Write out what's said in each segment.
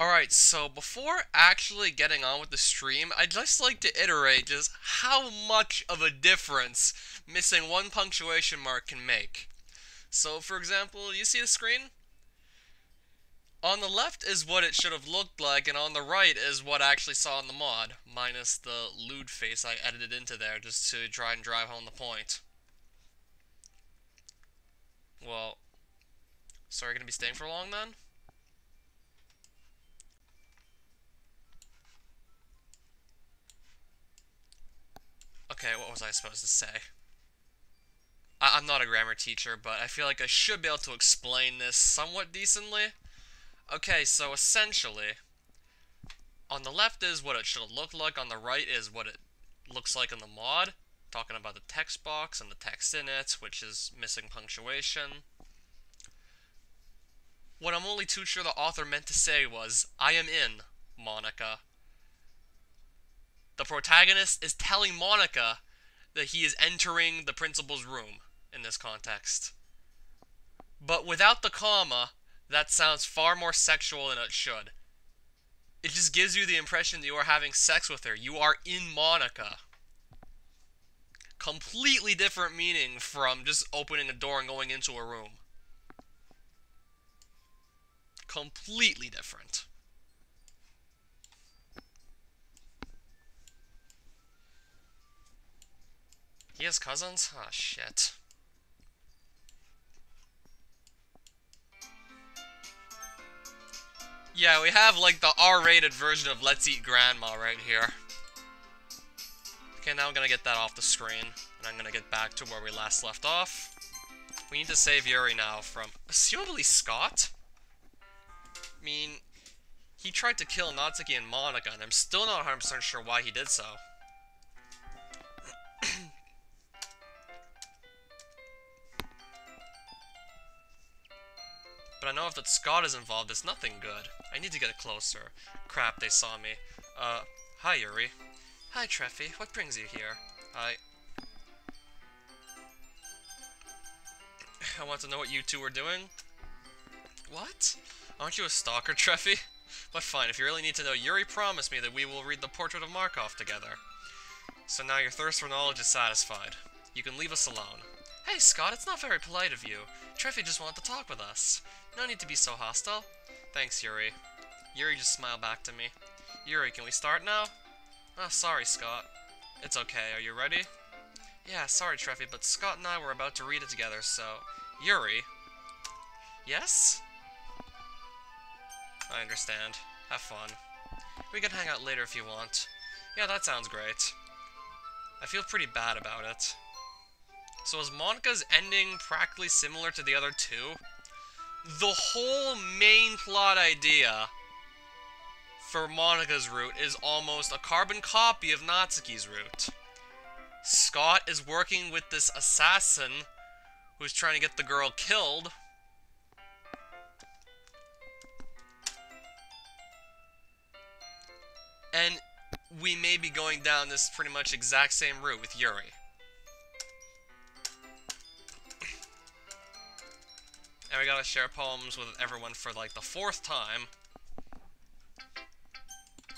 Alright, so before actually getting on with the stream, I'd just like to iterate just how much of a difference missing one punctuation mark can make. So, for example, you see the screen? On the left is what it should have looked like, and on the right is what I actually saw in the mod, minus the lewd face I edited into there just to try and drive home the point. Well, so are you gonna be staying for long then? Okay, what was I supposed to say? I'm not a grammar teacher, but I feel like I should be able to explain this somewhat decently. Okay, so essentially, on the left is what it should have looked like, on the right is what it looks like in the mod. Talking about the text box and the text in it, which is missing punctuation. What I'm only too sure the author meant to say was, I am in, Monica. The protagonist is telling Monica that he is entering the principal's room in this context. But without the comma, that sounds far more sexual than it should. It just gives you the impression that you are having sex with her. You are in Monica. Completely different meaning from just opening a door and going into a room. Completely different. He has cousins? Ah, shit. Yeah, we have, like, the R-rated version of Let's Eat Grandma right here. Okay, now I'm gonna get that off the screen, and I'm gonna get back to where we last left off. We need to save Yuri now from, assumably, Scott? I mean, he tried to kill Natsuki and Monica, and I'm still not 100% sure why he did so. But I know if that Scott is involved, it's nothing good. I need to get closer. Crap, they saw me. Hi, Yuri. Hi, Treffy. What brings you here? I want to know what you two are doing. What? Aren't you a stalker, Treffy? But fine, if you really need to know, Yuri promised me that we will read the Portrait of Markov together. So now your thirst for knowledge is satisfied. You can leave us alone. Hey, Scott, it's not very polite of you. Treffy just wanted to talk with us. No need to be so hostile. Thanks, Yuri. Yuri just smiled back to me. Yuri, can we start now? Oh, sorry, Scott. It's okay, are you ready? Yeah, sorry, Treffy, but Scott and I were about to read it together, so... Yuri? Yes? I understand. Have fun. We can hang out later if you want. Yeah, that sounds great. I feel pretty bad about it. So is Monica's ending practically similar to the other two? The whole main plot idea for Monica's route is almost a carbon copy of Natsuki's route. Scott is working with this assassin who's trying to get the girl killed. And we may be going down this pretty much exact same route with Yuri. And we gotta share poems with everyone for like the 4th time.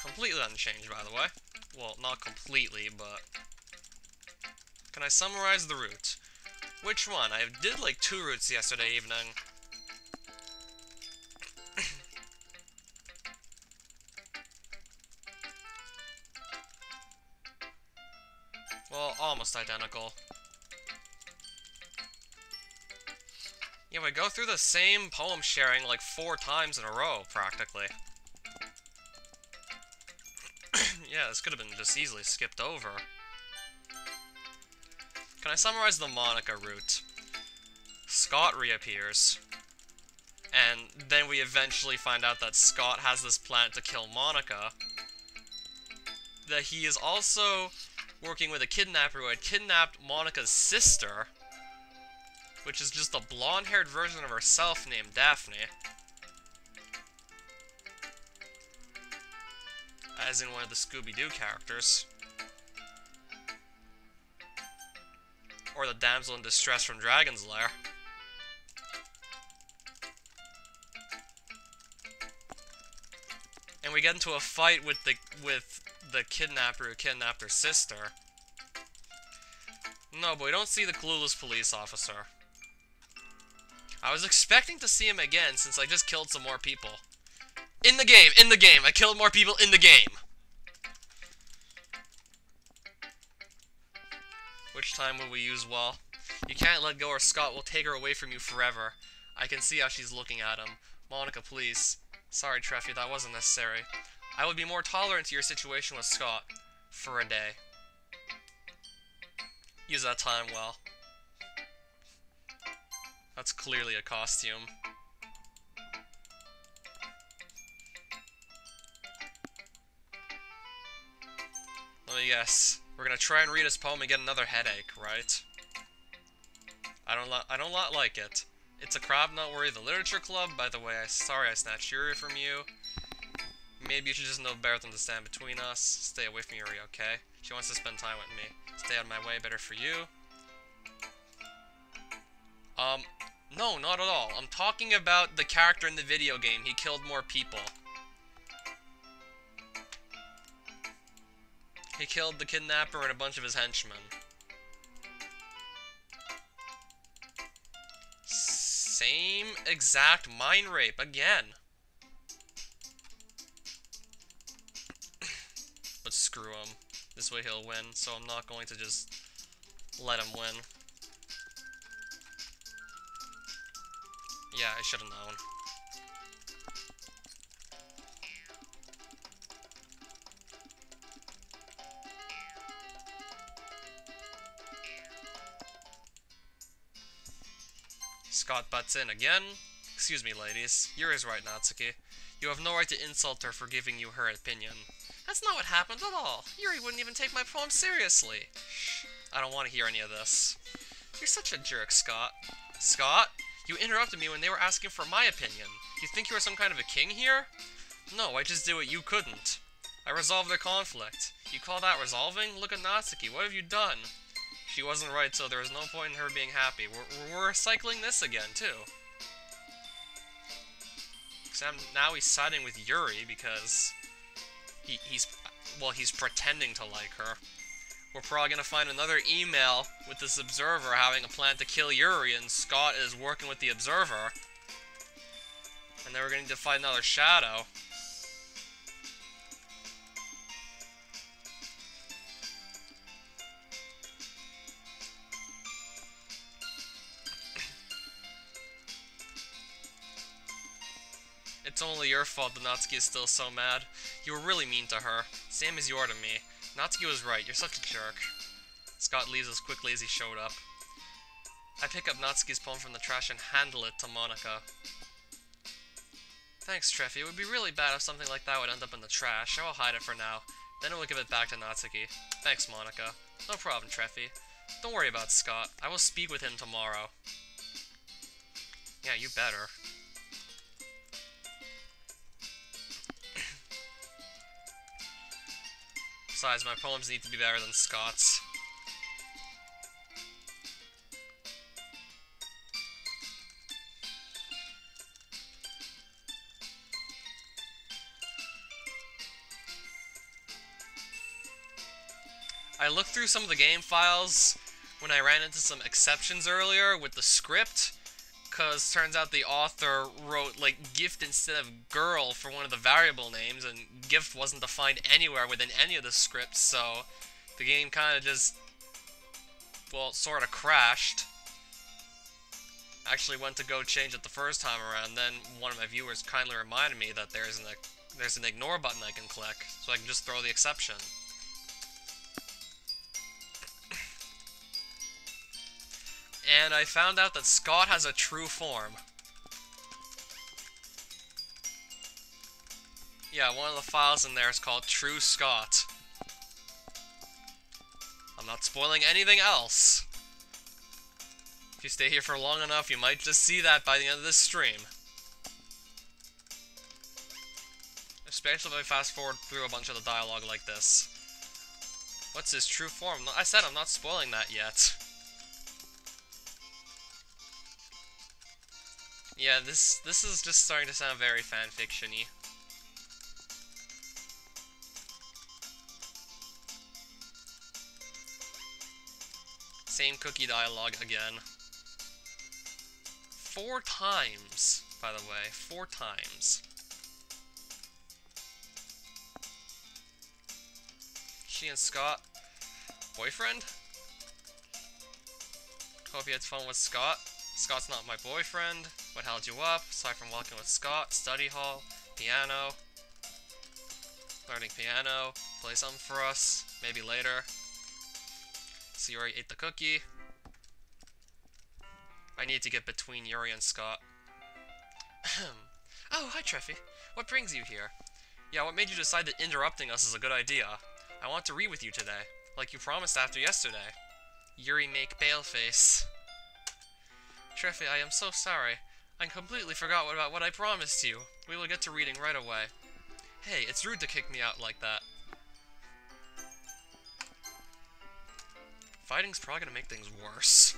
Completely unchanged, by the way. Well, not completely, but... Can I summarize the route? Which one? I did like 2 routes yesterday evening. Well, almost identical. Yeah, we go through the same poem sharing like 4 times in a row, practically. Yeah, this could have been just easily skipped over. Can I summarize the Monica route? Scott reappears. And then we eventually find out that Scott has this plan to kill Monica. That he is also working with a kidnapper who had kidnapped Monica's sister, which is just a blonde-haired version of herself named Daphne. As in one of the Scooby-Doo characters. Or the damsel in distress from Dragon's Lair. we get into a fight with the kidnapper who kidnapped her sister. No, but we don't see the clueless police officer. I was expecting to see him again since I just killed some more people. In the game! I killed more people in the game! Which time will we use well? You can't let go or Scott will take her away from you forever. I can see how she's looking at him. Monica, please. Sorry, Treffy, that wasn't necessary. I would be more tolerant to your situation with Scott. For a day. Use that time well. That's clearly a costume. Let me guess. We're gonna try and read his poem and get another headache, right? I don't like it. It's a crab, not worry. The literature club. By the way, sorry I snatched Yuri from you. Maybe you should just know better than to stand between us. Stay away from Yuri, okay? She wants to spend time with me. Stay out of my way, better for you. No, not at all. I'm talking about the character in the video game. He killed more people. He killed the kidnapper and a bunch of his henchmen. Same exact mind rape again. But screw him. This way he'll win, so I'm not going to just let him win. Yeah, I should have known. Scott butts in again. Excuse me, ladies. Yuri's right, Natsuki. You have no right to insult her for giving you her opinion. That's not what happened at all. Yuri wouldn't even take my poem seriously. Shh. I don't want to hear any of this. You're such a jerk, Scott. Scott? You interrupted me when they were asking for my opinion. You think you are some kind of a king here? No, I just did what you couldn't. I resolved their conflict. You call that resolving? Look at Natsuki. What have you done? She wasn't right, so there was no point in her being happy. We're recycling this again, too. Except now he's siding with Yuri because he's pretending to like her. We're probably gonna find another email with this observer having a plan to kill Yuri, and Scott is working with the observer. And then we're gonna need to find another shadow. It's only your fault that Natsuki is still so mad. You were really mean to her. Same as you are to me. Natsuki was right. You're such a jerk. Scott leaves as quickly as he showed up. I pick up Natsuki's poem from the trash and handle it to Monica. Thanks, Treffy. It would be really bad if something like that would end up in the trash. I will hide it for now. Then I will give it back to Natsuki. Thanks, Monica. No problem, Treffy. Don't worry about Scott. I will speak with him tomorrow. Yeah, you better. Besides, my poems need to be better than Scott's. I looked through some of the game files when I ran into some exceptions earlier with the script, because turns out the author wrote, like, gift instead of girl for one of the variable names, and gift wasn't defined anywhere within any of the scripts, so the game kind of just, well, sort of crashed. I actually went to go change it the first time around, then one of my viewers kindly reminded me that there's an ignore button I can click, so I can just throw the exception. And I found out that Scott has a true form. Yeah, one of the files in there is called True Scott. I'm not spoiling anything else. If you stay here for long enough, you might just see that by the end of this stream. Especially if I fast forward through a bunch of the dialogue like this. What's his true form? I said I'm not spoiling that yet. Yeah, this is just starting to sound very fanfiction-y. Same cookie dialogue again. 4 times, by the way. 4 times. She and Scott. Boyfriend? Hope you had fun with Scott. Scott's not my boyfriend. What held you up? Aside from walking with Scott, study hall, piano. Learning piano. Play something for us. Maybe later. So Yuri ate the cookie. I need to get between Yuri and Scott. Oh, hi Treffy. What brings you here? Yeah, what made you decide that interrupting us is a good idea? I want to read with you today, like you promised after yesterday. Yuri make pale face. Treffy, I am so sorry. I completely forgot about what I promised you. We will get to reading right away. Hey, it's rude to kick me out like that. Fighting's probably gonna make things worse.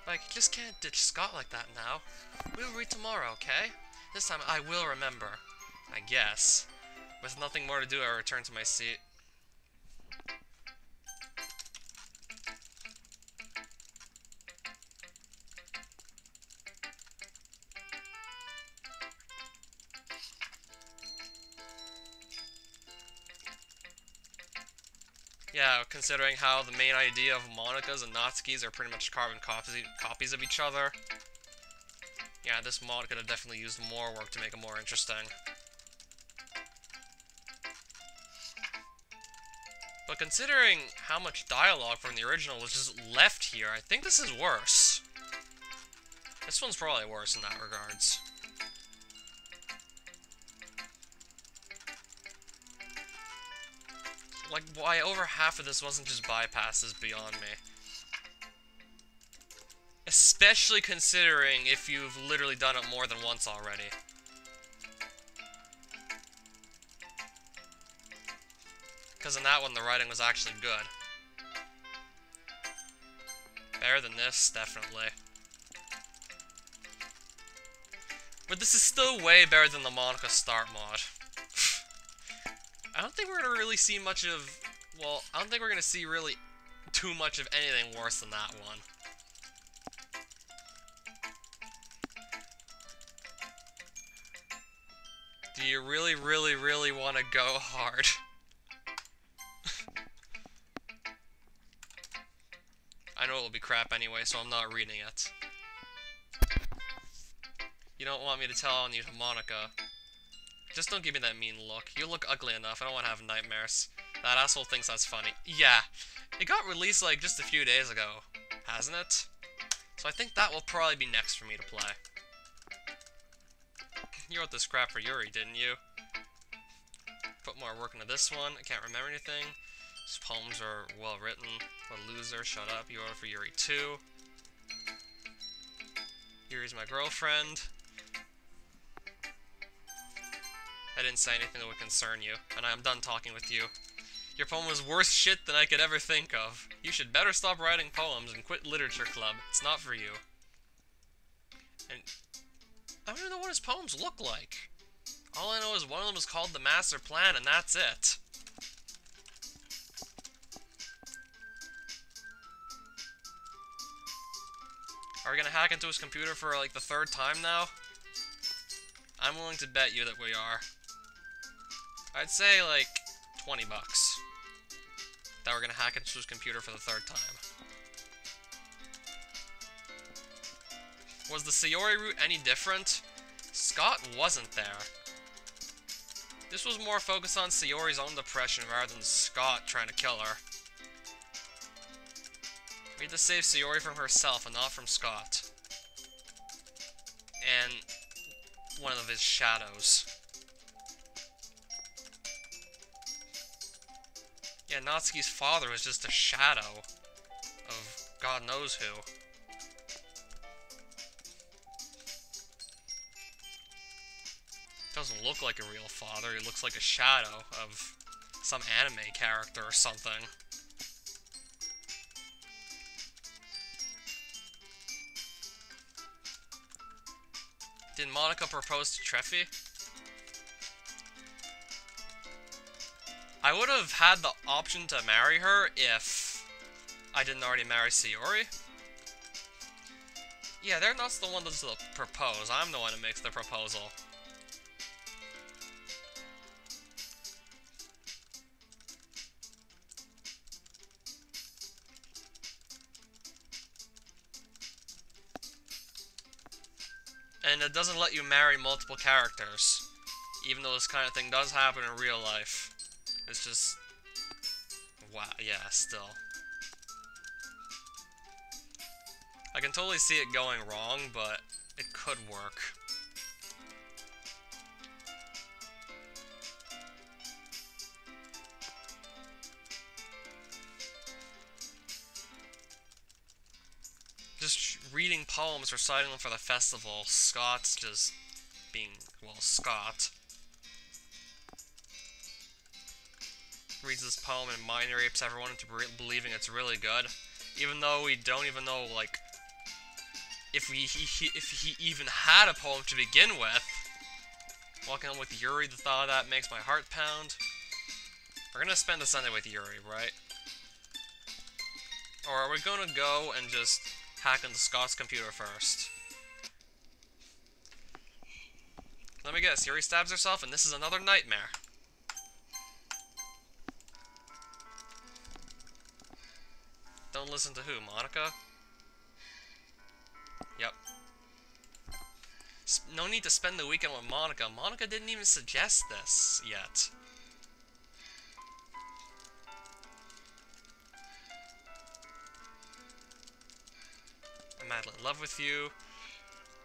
But I just can't ditch Scott like that now. We'll read tomorrow, okay? This time I will remember. I guess. With nothing more to do, I return to my seat. Yeah, considering how the main idea of Monikas and Natsuki's are pretty much carbon copies of each other. Yeah, this mod could have definitely used more work to make it more interesting. But considering how much dialogue from the original was just left here, I think this is worse. This one's probably worse in that regards. Like, why over half of this wasn't just bypassed is beyond me. Especially considering if you've literally done it more than once already. Because in that one, the writing was actually good. Better than this, definitely. But this is still way better than the Monika Start mod. I don't think we're gonna really see much of... Well, I don't think we're gonna see really too much of anything worse than that one. Do you really, really, really want to go hard? I know it'll be crap anyway, so I'm not reading it. You don't want me to tell on you to Monika. Just don't give me that mean look. You look ugly enough. I don't want to have nightmares. That asshole thinks that's funny. Yeah. It got released, like, just a few days ago. Hasn't it? So I think that will probably be next for me to play. You wrote this crap for Yuri, didn't you? Put more work into this one. I can't remember anything. His poems are well written. What a loser. Shut up. You wrote it for Yuri too. Yuri's my girlfriend. I didn't say anything that would concern you, and I am done talking with you. Your poem was worse shit than I could ever think of. You should better stop writing poems and quit literature club. It's not for you. And I don't even know what his poems look like. All I know is one of them is called The Master Plan, and that's it. Are we gonna hack into his computer for, like, the 3rd time now? I'm willing to bet you that we are. I'd say, like, 20 bucks. That we're gonna hack into his computer for the 3rd time. Was the Sayori route any different? Scott wasn't there. This was more focused on Sayori's own depression rather than Scott trying to kill her. We had to save Sayori from herself and not from Scott. And one of his shadows. Yeah, Natsuki's father was just a shadow of God knows who. Doesn't look like a real father, he looks like a shadow of some anime character or something. Did Monika propose to Treffy? I would have had the option to marry her if I didn't already marry Sayori? Yeah, they're not the one that's the propose. I'm the one who makes the proposal. And it doesn't let you marry multiple characters. Even though this kind of thing does happen in real life. It's just... wow, yeah, still. I can totally see it going wrong, but it could work. Just reading poems, reciting them for the festival. Scott's just being, well, Scott. Reads this poem and mind rapes everyone into believing it's really good. Even though we don't even know, like, if he even had a poem to begin with. Walking on with Yuri, the thought of that makes my heart pound. We're gonna spend the Sunday with Yuri, right? Or are we gonna go and just hack into Scott's computer first? Let me guess, Yuri stabs herself and this is another nightmare. Don't listen to who, Monica? Yep. No need to spend the weekend with Monica. Monica didn't even suggest this yet. I'm madly in love with you.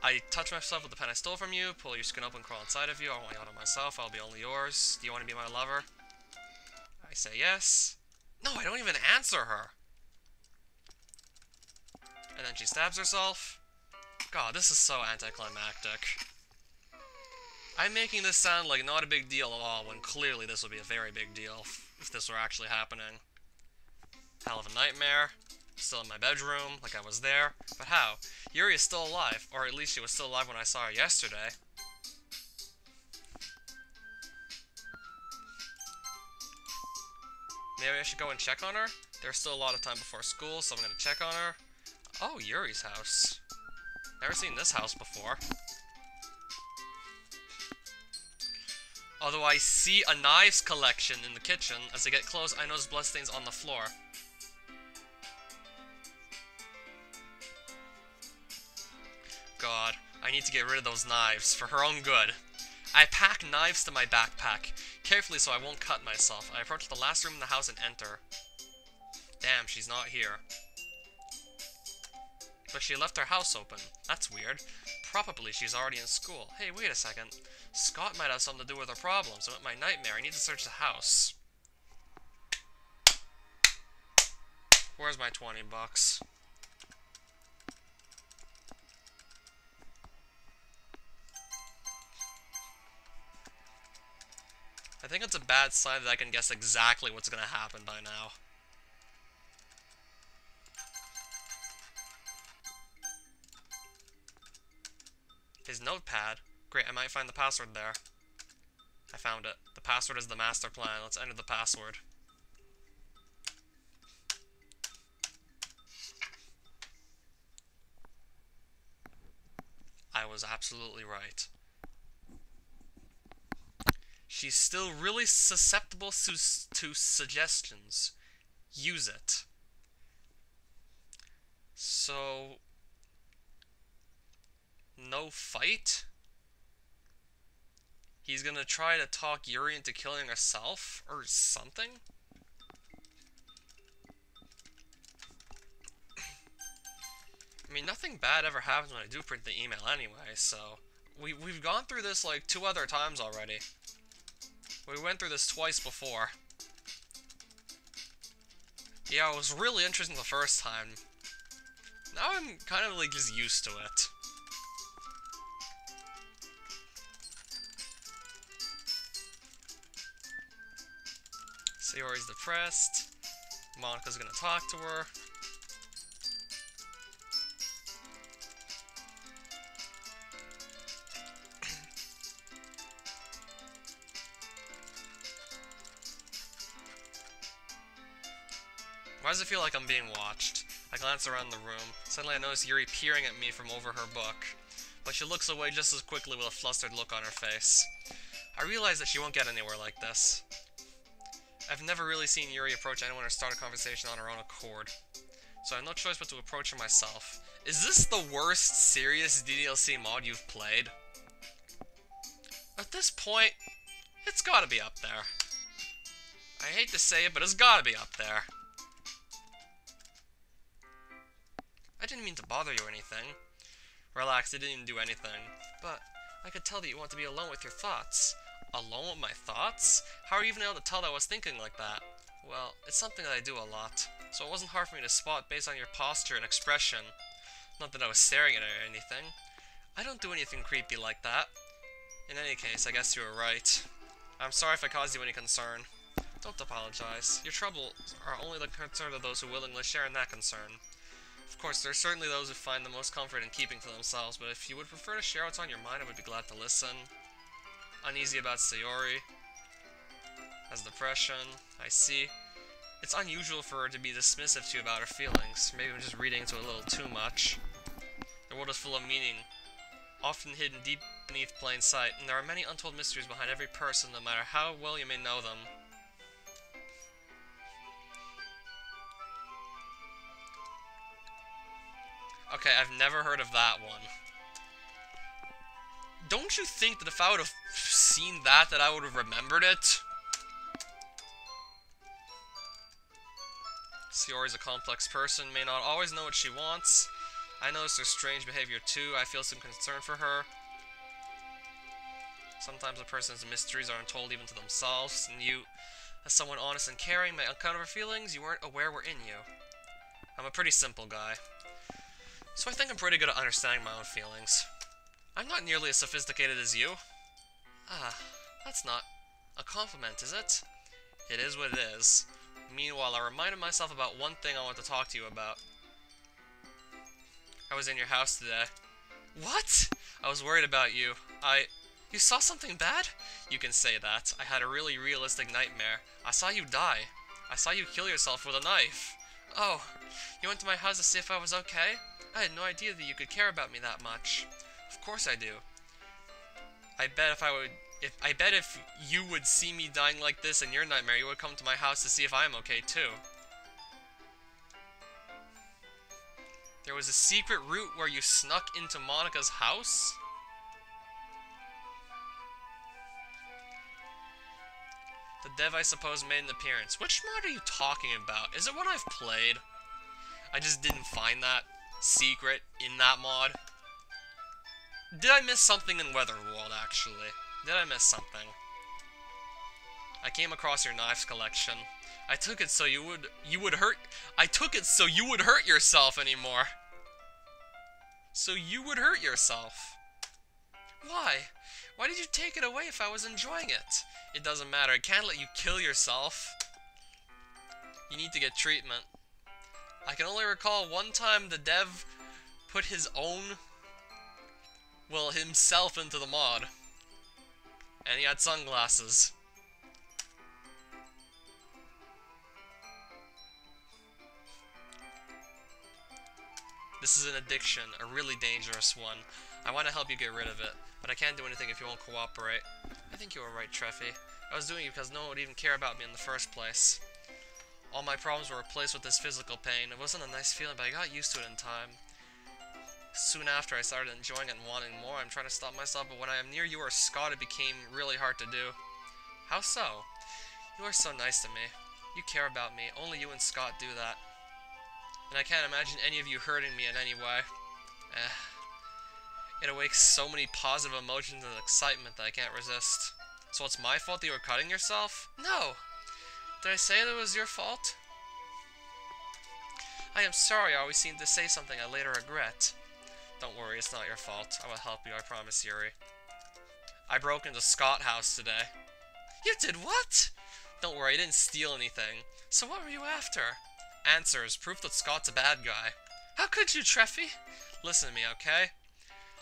I touch myself with the pen I stole from you. Pull your skin open, crawl inside of you. I want you out of myself. I'll be only yours. Do you want to be my lover? I say yes. No, I don't even answer her. And then she stabs herself. God, this is so anticlimactic. I'm making this sound like not a big deal at all, when clearly this would be a very big deal if this were actually happening. Hell of a nightmare. Still in my bedroom, like I was there. But how? Yuri is still alive, or at least she was still alive when I saw her yesterday. Maybe I should go and check on her? There's still a lot of time before school, so I'm gonna check on her. Oh, Yuri's house. Never seen this house before. Although I see a knives collection in the kitchen. As I get close, I notice bloodstains on the floor. God, I need to get rid of those knives, for her own good. I pack knives to my backpack, carefully so I won't cut myself. I approach the last room in the house and enter. Damn, she's not here. But she left her house open. That's weird. Probably she's already in school. Hey, wait a second. Scott might have something to do with her problems, and with my nightmare, I need to search the house. Where's my 20 bucks? I think it's a bad sign that I can guess exactly what's gonna happen by now. His notepad. Great, I might find the password there. I found it. The password is the master plan. Let's enter the password. I was absolutely right. She's still really susceptible to suggestions. Use it. So... no fight? He's gonna try to talk Yuri into killing herself? Or something? I mean, nothing bad ever happens when I do print the email anyway, so... We've gone through this like 2 other times already. We went through this twice before. Yeah, it was really interesting the first time. Now I'm kind of like just used to it. Sayori's depressed. Monica's gonna talk to her. Why does it feel like I'm being watched? I glance around the room. Suddenly I notice Yuri peering at me from over her book. But she looks away just as quickly with a flustered look on her face. I realize that she won't get anywhere like this. I've never really seen Yuri approach anyone or start a conversation on her own accord. So I have no choice but to approach her myself. Is this the worst serious DDLC mod you've played? At this point, it's gotta be up there. I hate to say it, but it's gotta be up there. I didn't mean to bother you or anything. Relax, I didn't even do anything. But I could tell that you want to be alone with your thoughts. Alone with my thoughts? How are you even able to tell that I was thinking like that? Well, it's something that I do a lot, so it wasn't hard for me to spot based on your posture and expression. Not that I was staring at it or anything. I don't do anything creepy like that. In any case, I guess you were right. I'm sorry if I caused you any concern. Don't apologize. Your troubles are only the concern of those who willingly share in that concern. Of course, there are certainly those who find the most comfort in keeping to themselves, but if you would prefer to share what's on your mind, I would be glad to listen. Uneasy about Sayori. Has depression. I see. It's unusual for her to be dismissive to you about her feelings. Maybe I'm just reading into it a little too much. The world is full of meaning, often hidden deep beneath plain sight, and there are many untold mysteries behind every person, no matter how well you may know them. Okay, I've never heard of that one. Don't you think that if I would have seen that I would have remembered it? Sayori's a complex person, may not always know what she wants. I notice her strange behavior too. I feel some concern for her. Sometimes a person's mysteries are untold even to themselves, and you, as someone honest and caring, may uncover her feelings you weren't aware were in you. I'm a pretty simple guy, so I think I'm pretty good at understanding my own feelings. I'm not nearly as sophisticated as you. Ah, that's not a compliment, is it? It is what it is. Meanwhile, I reminded myself about one thing I want to talk to you about. I was in your house today. What? I was worried about you. You saw something bad? You can say that. I had a really realistic nightmare. I saw you die. I saw you kill yourself with a knife. Oh, you went to my house to see if I was okay? I had no idea that you could care about me that much. Of course I do. I bet if you would see me dying like this in your nightmare, you would come to my house to see if I am okay too. There was a secret route where you snuck into Monica's house? The dev, I suppose, made an appearance. Which mod are you talking about? Is it one I've played? I just didn't find that secret in that mod. Did I miss something in Weatherworld, actually? Did I miss something? I came across your knives collection. I took it so you would hurt yourself anymore. So you would hurt yourself. Why? Why did you take it away if I was enjoying it? It doesn't matter. I can't let you kill yourself. You need to get treatment. I can only recall one time the dev put his own, well, himself into the mod. And he had sunglasses. This is an addiction, a really dangerous one. I want to help you get rid of it, but I can't do anything if you won't cooperate. I think you were right, Treffy. I was doing it because no one would even care about me in the first place. All my problems were replaced with this physical pain. It wasn't a nice feeling, but I got used to it in time. Soon after, I started enjoying it and wanting more. I'm trying to stop myself, but when I am near you or Scott, it became really hard to do. How so? You are so nice to me. You care about me. Only you and Scott do that. And I can't imagine any of you hurting me in any way. It awakes so many positive emotions and excitement that I can't resist. So it's my fault that you were cutting yourself? No! Did I say that it was your fault? I am sorry I always seem to say something I later regret. Don't worry, it's not your fault. I will help you, I promise, Yuri. I broke into Scott's house today. You did what? Don't worry, I didn't steal anything. So what were you after? Answers, proof that Scott's a bad guy. How could you, Treffy? Listen to me, okay?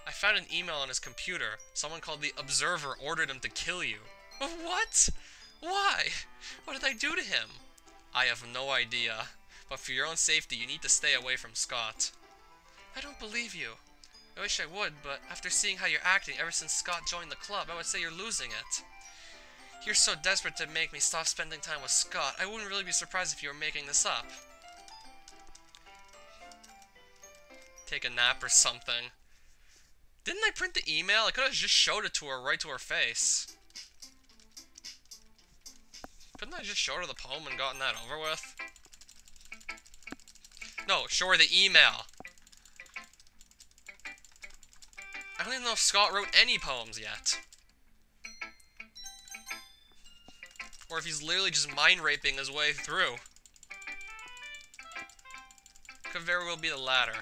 I found an email on his computer. Someone called the Observer ordered him to kill you. What? Why? What did I do to him? I have no idea. But for your own safety, you need to stay away from Scott. I don't believe you. I wish I would, but after seeing how you're acting ever since Scott joined the club, I would say you're losing it. You're so desperate to make me stop spending time with Scott, I wouldn't really be surprised if you were making this up. Take a nap or something. Didn't I print the email? I could have just showed it to her right to her face. Couldn't I just show her the poem and gotten that over with? No, show her the email. I don't even know if Scott wrote any poems yet. Or if he's literally just mind-raping his way through. Could very well be the latter.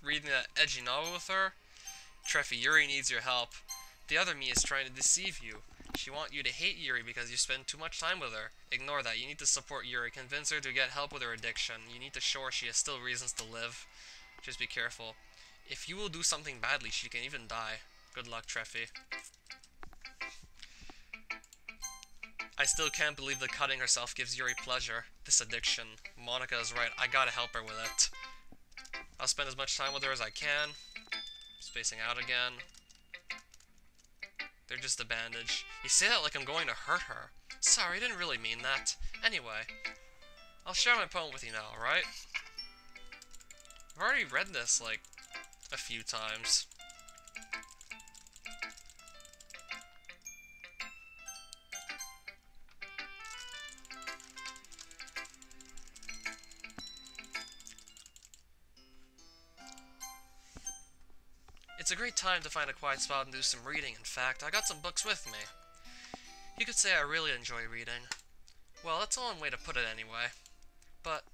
Reading that edgy novel with her? Treffy, Yuri needs your help. The other me is trying to deceive you. She wants you to hate Yuri because you spend too much time with her. Ignore that. You need to support Yuri. Convince her to get help with her addiction. You need to show her she has still reasons to live. Just be careful. If you will do something badly, she can even die. Good luck, Treffy. I still can't believe that cutting herself gives Yuri pleasure. This addiction. Monica is right. I gotta help her with it. I'll spend as much time with her as I can. Spacing out again. They're just a bandage. You say that like I'm going to hurt her. Sorry, I didn't really mean that. Anyway, I'll share my poem with you now, alright? I've already read this, like, a few times. It's a great time to find a quiet spot and do some reading. In fact, I got some books with me. You could say I really enjoy reading. Well, that's a long way to put it anyway. But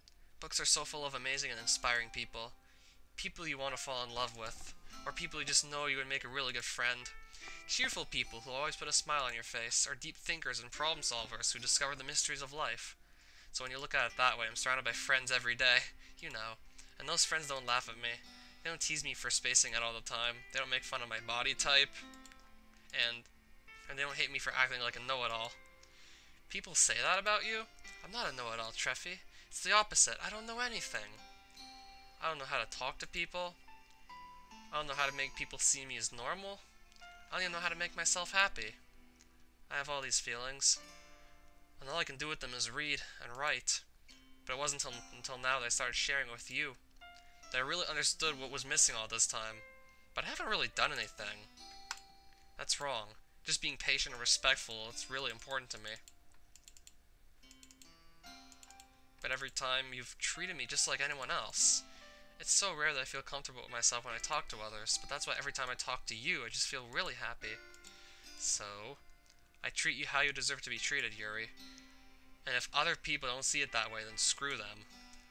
books are so full of amazing and inspiring people. People you want to fall in love with. Or people you just know you would make a really good friend. Cheerful people who always put a smile on your face. Or deep thinkers and problem solvers who discover the mysteries of life. So when you look at it that way, I'm surrounded by friends every day. You know. And those friends don't laugh at me. They don't tease me for spacing out all the time. They don't make fun of my body type. And they don't hate me for acting like a know-it-all. People say that about you? I'm not a know-it-all, Treffy. It's the opposite. I don't know anything. I don't know how to talk to people. I don't know how to make people see me as normal. I don't even know how to make myself happy. I have all these feelings. And all I can do with them is read and write. But it wasn't until now that I started sharing with you. That I really understood what was missing all this time. But I haven't really done anything. That's wrong. Just being patient and respectful, it's really important to me. But every time you've treated me just like anyone else. It's so rare that I feel comfortable with myself when I talk to others, but that's why every time I talk to you, I just feel really happy. So, I treat you how you deserve to be treated, Yuri. And if other people don't see it that way, then screw them.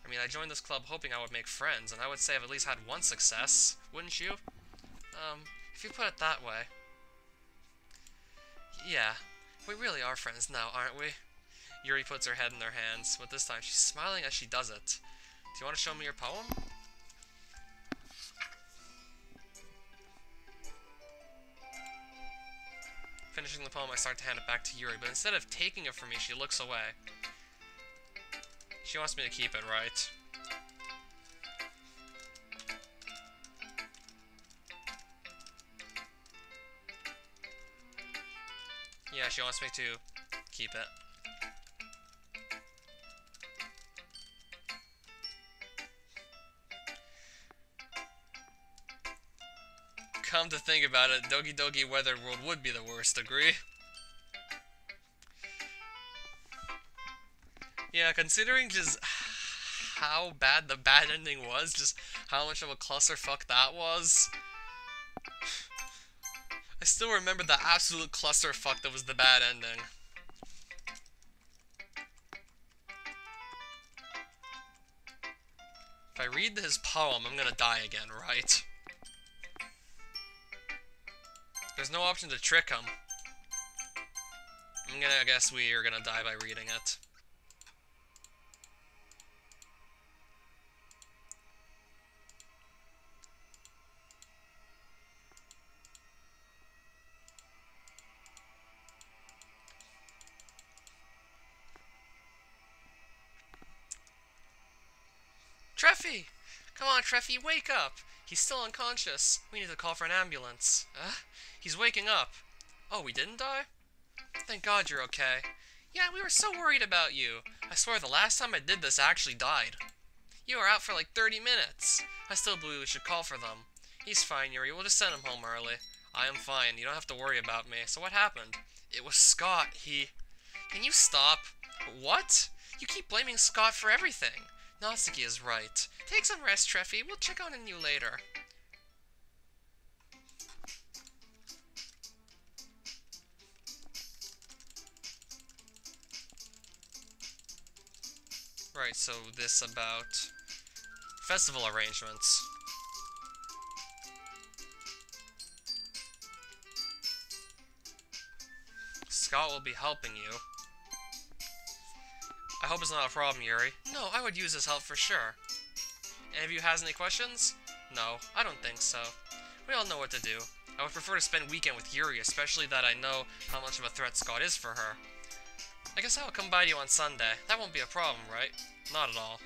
I mean, I joined this club hoping I would make friends, and I would say I've at least had one success, wouldn't you? If you put it that way. Yeah, we really are friends now, aren't we? Yuri puts her head in their hands, but this time she's smiling as she does it. Do you want to show me your poem? Finishing the poem, I start to hand it back to Yuri, but instead of taking it from me, she looks away. She wants me to keep it, right? Yeah, she wants me to keep it. Come to think about it, Doki Doki Weathered World would be the worst, agree? Yeah, considering just how bad the bad ending was, just how much of a clusterfuck that was. I still remember the absolute clusterfuck that was the bad ending. If I read his poem, I'm gonna die again, right? There's no option to trick him. I'm I guess we are gonna die by reading it. Treffy! Come on, Treffy, wake up! He's still unconscious. We need to call for an ambulance. He's waking up. Oh, we didn't die? Thank God you're okay. Yeah, we were so worried about you. I swear the last time I did this, I actually died. You were out for like 30 minutes. I still believe we should call for them. He's fine, Yuri. We'll just send him home early. I am fine. You don't have to worry about me. So what happened? It was Scott. Can you stop? What? You keep blaming Scott for everything. Natsuki is right. Take some rest, Treffy. We'll check on you later. Right, so this about festival arrangements. Scott will be helping you. I hope it's not a problem, Yuri. No, I would use his help for sure. Any of you has any questions? No, I don't think so. We all know what to do. I would prefer to spend weekend with Yuri, especially that I know how much of a threat Scott is for her. I guess I'll come by to you on Sunday. That won't be a problem, right? Not at all.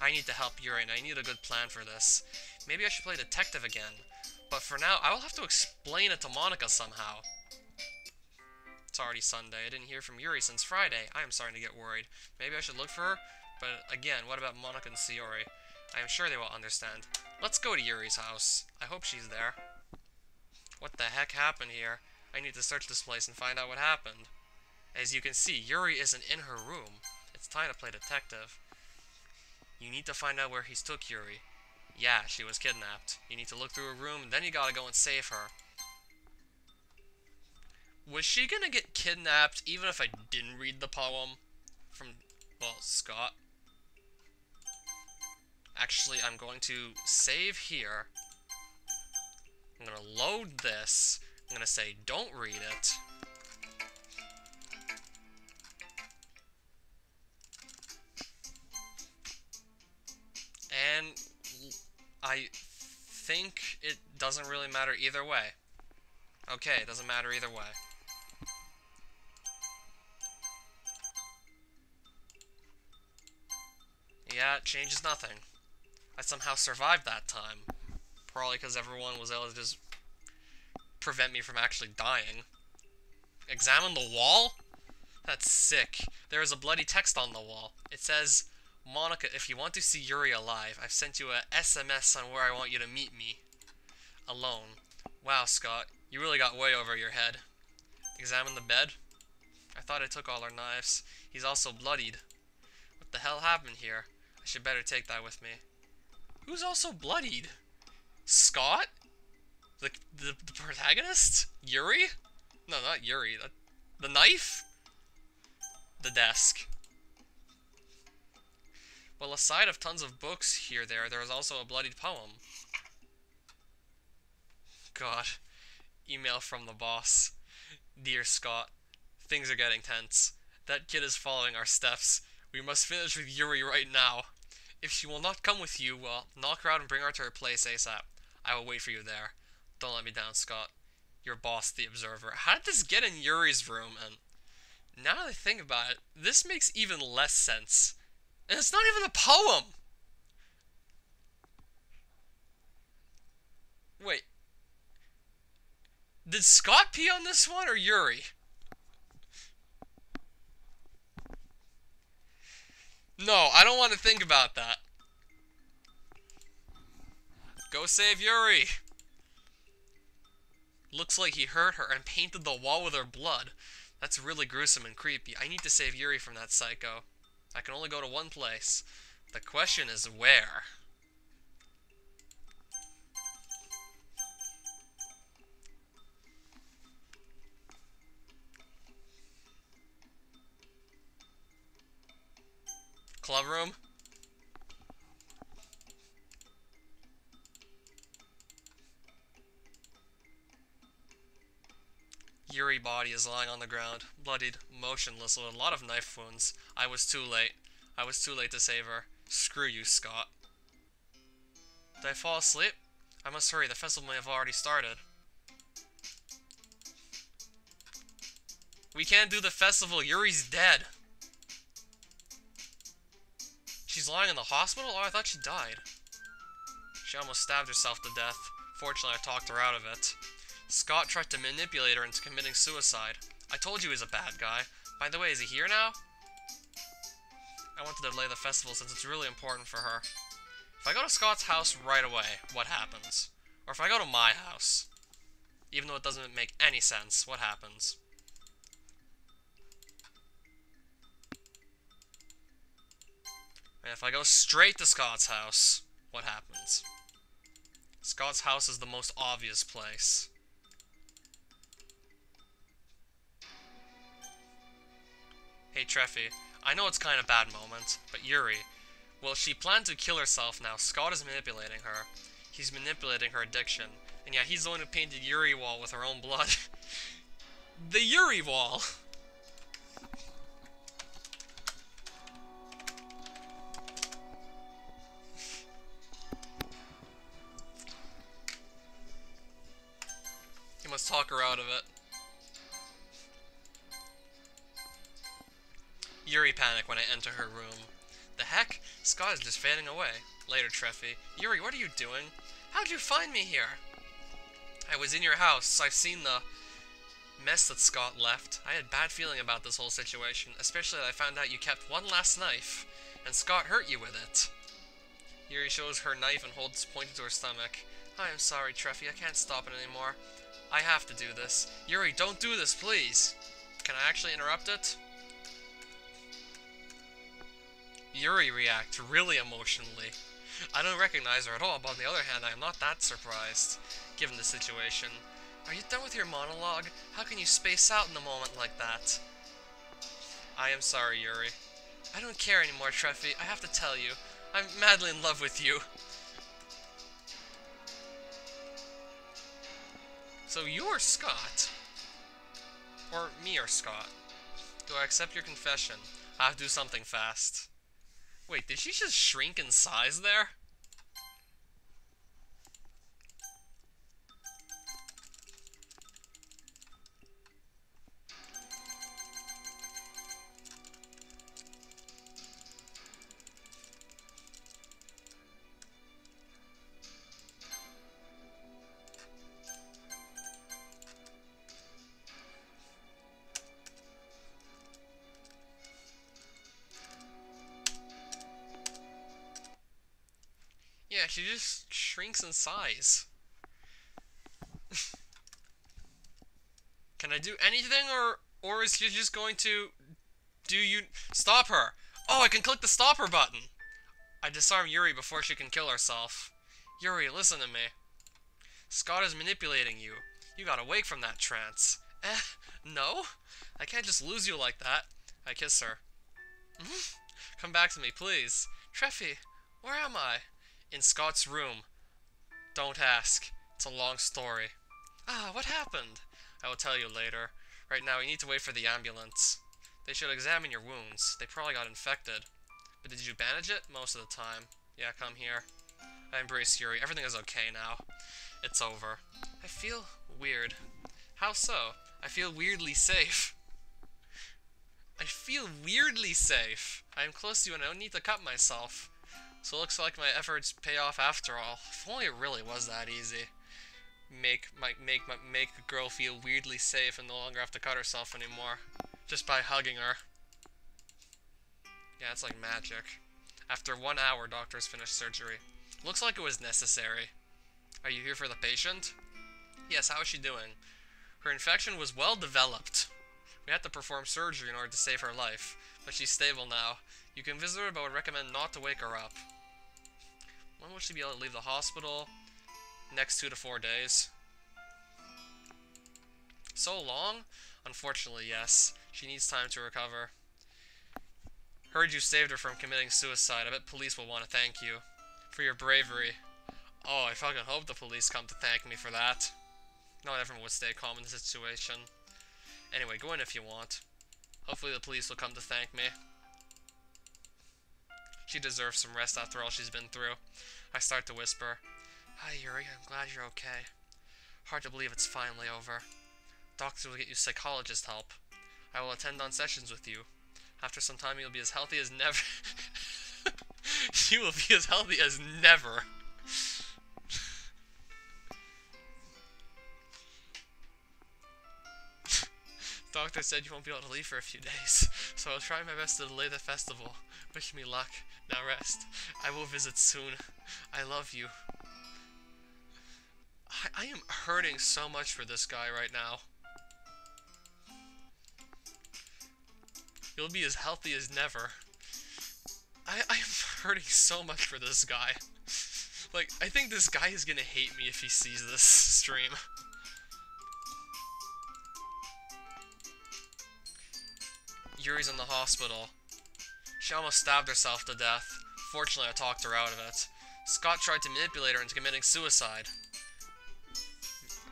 I need to help Yuri, and I need a good plan for this. Maybe I should play detective again. But for now, I will have to explain it to Monica somehow. It's already Sunday. I didn't hear from Yuri since Friday. I am starting to get worried. Maybe I should look for her? But again, what about Monica and Sayori? I am sure they will understand. Let's go to Yuri's house. I hope she's there. What the heck happened here? I need to search this place and find out what happened. As you can see, Yuri isn't in her room. It's time to play detective. You need to find out where he took Yuri. Yeah, she was kidnapped. You need to look through her room, and then you gotta go and save her. Was she gonna get kidnapped even if I didn't read the poem from, well, Scott? Actually, I'm going to save here. I'm gonna load this. I'm gonna say, don't read it. And I think it doesn't really matter either way. Okay, it doesn't matter either way. Yeah, it changes nothing. I somehow survived that time. Probably because everyone was able to just prevent me from actually dying. Examine the wall? That's sick. There is a bloody text on the wall. It says, Monica, if you want to see Yuri alive, I've sent you a SMS on where I want you to meet me. Alone. Wow, Scott, you really got way over your head. Examine the bed? I thought I took all our knives. He's also bloodied. What the hell happened here? I should better take that with me. Who's also bloodied? Scott? The protagonist? Yuri? No, not Yuri. The knife? The desk. Well, aside of tons of books here, there is also a bloodied poem. God. Email from the boss. Dear Scott, things are getting tense. That kid is following our steps. We must finish with Yuri right now. If she will not come with you, well, knock her out and bring her to her place ASAP. I will wait for you there. Don't let me down, Scott. Your boss, the Observer. How did this get in Yuri's room? And now that I think about it, this makes even less sense. And it's not even a poem! Wait. Did Scott pee on this one, or Yuri? No, I don't want to think about that. Go save Yuri! Looks like he hurt her and painted the wall with her blood. That's really gruesome and creepy. I need to save Yuri from that psycho. I can only go to one place. The question is where? Club room? Yuri's body is lying on the ground, bloodied, motionless, with a lot of knife wounds. I was too late. I was too late to save her. Screw you, Scott. Did I fall asleep? I must hurry, the festival may have already started. We can't do the festival, Yuri's dead. She's lying in the hospital? Oh, I thought she died. She almost stabbed herself to death. Fortunately, I talked her out of it. Scott tried to manipulate her into committing suicide. I told you he was a bad guy. By the way, is he here now? I want to delay the festival since it's really important for her. If I go to Scott's house right away, what happens? Or if I go to my house, even though it doesn't make any sense, what happens? And if I go straight to Scott's house, what happens? Scott's house is the most obvious place. Hey Treffy, I know it's kind of a bad moment, but Yuri, well, she planned to kill herself now. Scott is manipulating her. He's manipulating her addiction. And yeah, he's the one who painted Yuri wall with her own blood. The Yuri wall! He must talk her out of it. Yuri panicked when I enter her room. The heck? Scott is just fading away. Later, Treffy. Yuri, what are you doing? How'd you find me here? I was in your house. I've seen the mess that Scott left. I had a bad feeling about this whole situation, especially that I found out you kept one last knife, and Scott hurt you with it. Yuri shows her knife and holds pointed to her stomach. I am sorry, Treffy. I can't stop it anymore. I have to do this. Yuri, don't do this, please. Can I actually interrupt it? Yuri reacts really emotionally. I don't recognize her at all, but on the other hand, I am not that surprised, given the situation. Are you done with your monologue? How can you space out in a moment like that? I am sorry, Yuri. I don't care anymore, Treffy. I have to tell you. I'm madly in love with you. So you're Scott. Or me or Scott. Do I accept your confession? I have to do something fast. Wait, did she just shrink in size there? Yeah, she just shrinks in size. Can I do anything, or is she just going to stop her? Oh, I can click the stop her button. I disarm Yuri before she can kill herself. Yuri, listen to me. Scott is manipulating you. You gotta wake from that trance. No? I can't just lose you like that. I kiss her. Come back to me, please. Treffy, where am I? In Scott's room. Don't ask. It's a long story. Ah, what happened? I will tell you later. Right now, you need to wait for the ambulance. They should examine your wounds. They probably got infected. But did you bandage it? Most of the time. Yeah, come here. I embrace Yuri. Everything is okay now. It's over. I feel weird. How so? I feel weirdly safe. I feel weirdly safe. I am close to you and I don't need to cut myself. So it looks like my efforts pay off after all. If only it really was that easy. Make a girl feel weirdly safe and no longer have to cut herself anymore. Just by hugging her. Yeah, it's like magic. After 1 hour, doctors finished surgery. Looks like it was necessary. Are you here for the patient? Yes, how is she doing? Her infection was well developed. We had to perform surgery in order to save her life, but she's stable now. You can visit her, but I would recommend not to wake her up. When will she be able to leave the hospital? Next 2 to 4 days. So long? Unfortunately, yes. She needs time to recover. Heard you saved her from committing suicide. I bet police will want to thank you for your bravery. Oh, I fucking hope the police come to thank me for that. Not everyone would stay calm in the situation. Anyway, go in if you want. Hopefully the police will come to thank me. She deserves some rest after all she's been through. I start to whisper, "Hi, Yuri, I'm glad you're okay. Hard to believe it's finally over. Doctors will get you psychologist help. I will attend on sessions with you. After some time, you'll be as healthy as never." You will be as healthy as never. Doctor said you won't be able to leave for a few days, so I'll try my best to delay the festival. Wish me luck. Now rest. I will visit soon. I love you. I am hurting so much for this guy right now. You'll be as healthy as never. I'm hurting so much for this guy. Like, I think this guy is gonna hate me if he sees this stream. Yuri's in the hospital. She almost stabbed herself to death. Fortunately, I talked her out of it. Scott tried to manipulate her into committing suicide.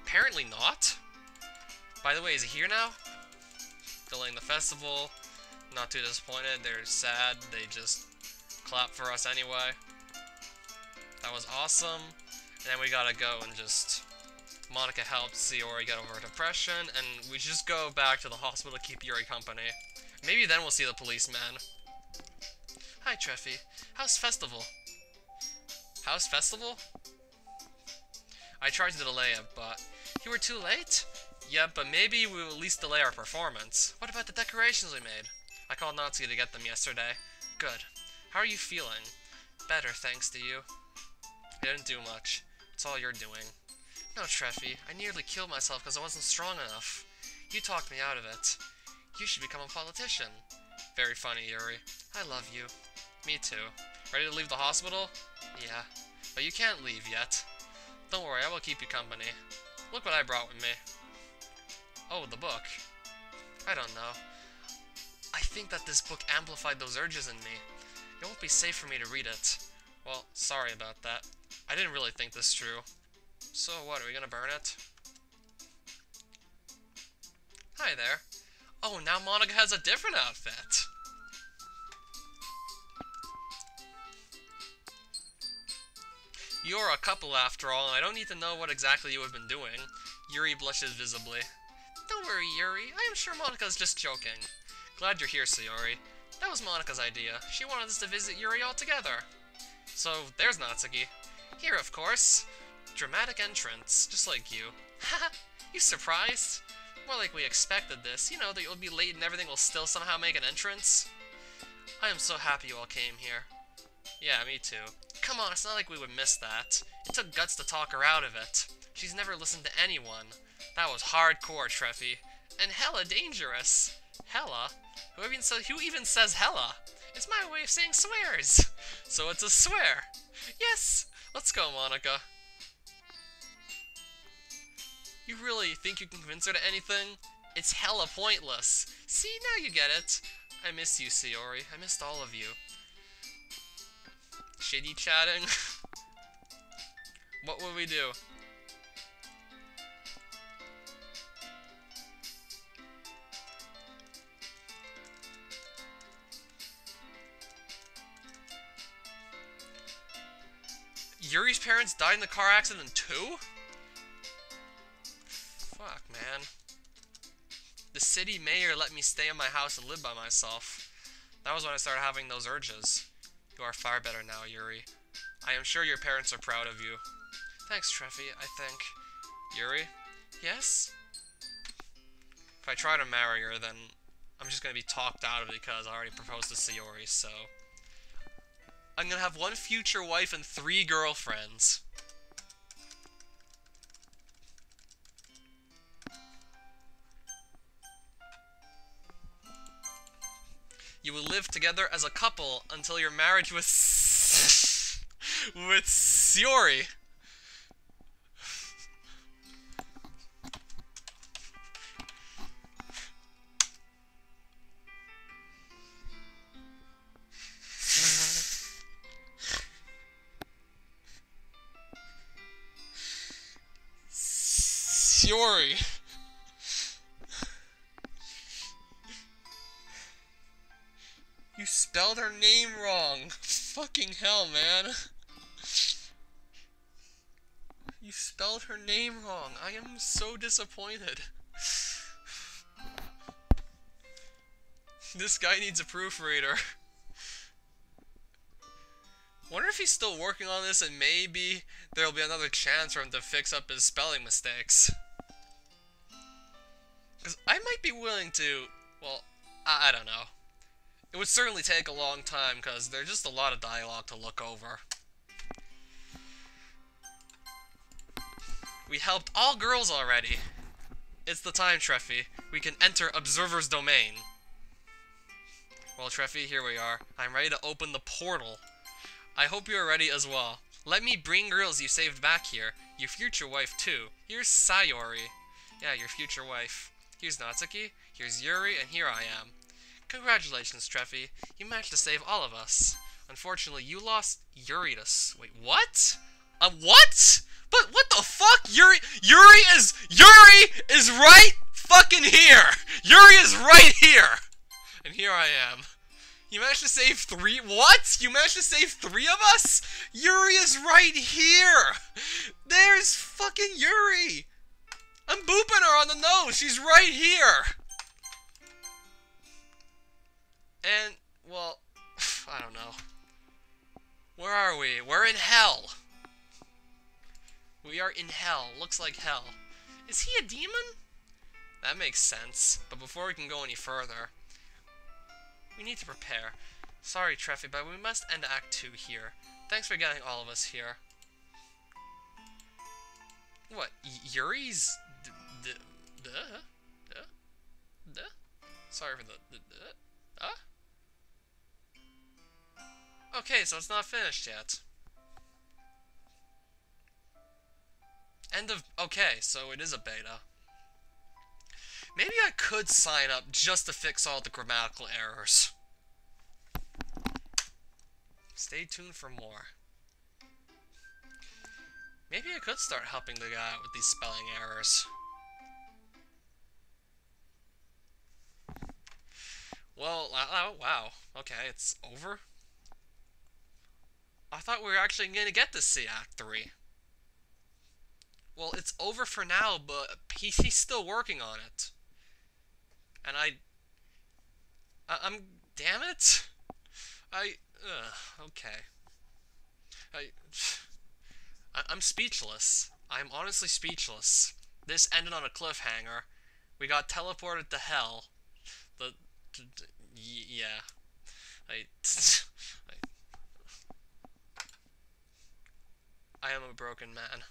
Apparently not. By the way, is he here now? Delaying the festival. Not too disappointed. They're sad. They just clap for us anyway. That was awesome. And then we gotta go and just... Monica helped Sayori get over her depression, and we just go back to the hospital to keep Yuri company. Maybe then we'll see the policeman. Hi, Treffy. How's festival? How's festival? I tried to delay it, but... You were too late? Yeah, but maybe we will at least delay our performance. What about the decorations we made? I called Natsuki to get them yesterday. Good. How are you feeling? Better, thanks to you. I didn't do much. It's all you're doing. No, Treffy. I nearly killed myself because I wasn't strong enough. You talked me out of it. You should become a politician. Very funny, Yuri. I love you. Me too. Ready to leave the hospital? Yeah. But you can't leave yet. Don't worry, I will keep you company. Look what I brought with me. Oh, the book. I don't know. I think that this book amplified those urges in me. It won't be safe for me to read it. Well, sorry about that. I didn't really think this through. So what, are we gonna burn it? Hi there. Oh, now Monica has a different outfit. You're a couple after all, and I don't need to know what exactly you have been doing. Yuri blushes visibly. Don't worry, Yuri. I am sure Monica's just joking. Glad you're here, Sayori. That was Monica's idea. She wanted us to visit Yuri all together. So, there's Natsuki. Here, of course. Dramatic entrance, just like you. Haha, you surprised? More like we expected this. You know, that you'll be late and everything will still somehow make an entrance. I am so happy you all came here. Yeah, me too. Come on, it's not like we would miss that. It took guts to talk her out of it. She's never listened to anyone. That was hardcore, Treffy. And hella dangerous. Hella? Who even says hella? It's my way of saying swears. So it's a swear. Yes! Let's go, Monica. You really think you can convince her to anything? It's hella pointless. See, now you get it. I miss you, Sayori. I missed all of you. Shitty chatting? What would we do? Yuri's parents died in the car accident too? Fuck, man. The city mayor let me stay in my house and live by myself. That was when I started having those urges. You are far better now, Yuri. I am sure your parents are proud of you. Thanks, Treffy, I think. Yuri? Yes? If I try to marry her, then I'm just gonna be talked out of it because I already proposed to Sayori, so... I'm gonna have one future wife and 3 girlfriends. You will live together as a couple until your marriage with Sayori. Sayori. You spelled her name wrong. Fucking hell, man. You spelled her name wrong. I am so disappointed. This guy needs a proofreader. Wonder if he's still working on this and maybe there'll be another chance for him to fix up his spelling mistakes. Because I might be willing to, well, I don't know. It would certainly take a long time because there's just a lot of dialogue to look over. We helped all girls already. It's the time, Treffy. We can enter Observer's Domain. Well, Treffy, here we are. I'm ready to open the portal. I hope you're ready as well. Let me bring girls you saved back here. Your future wife, too. Here's Sayori. Yeah, your future wife. Here's Natsuki. Here's Yuri, and here I am. Congratulations, Treffy. You managed to save all of us. Unfortunately, you lost Yuri to wait, what? What? But what the fuck? Yuri is right fucking here! Yuri is right here! And here I am. You managed to save 3? What? You managed to save 3 of us? Yuri is right here! There's fucking Yuri! I'm booping her on the nose! She's right here! And, well, I don't know. Where are we? We're in hell! We are in hell. Looks like hell. Is he a demon? That makes sense. But before we can go any further, we need to prepare. Sorry, Treffy, but we must end Act 2 here. Thanks for getting all of us here. What? Yuri's... Sorry for the... Okay, so it's not finished yet. End of... Okay, so it is a beta. Maybe I could sign up just to fix all the grammatical errors. Stay tuned for more. Maybe I could start helping the guy out with these spelling errors. Well, oh, wow. Okay, it's over? I thought we were actually going to get to see Act 3. Well, it's over for now, but he's still working on it. And I'm, damn it. Okay. I'm speechless. I'm honestly speechless. This ended on a cliffhanger. We got teleported to hell. Yeah. I am a broken man.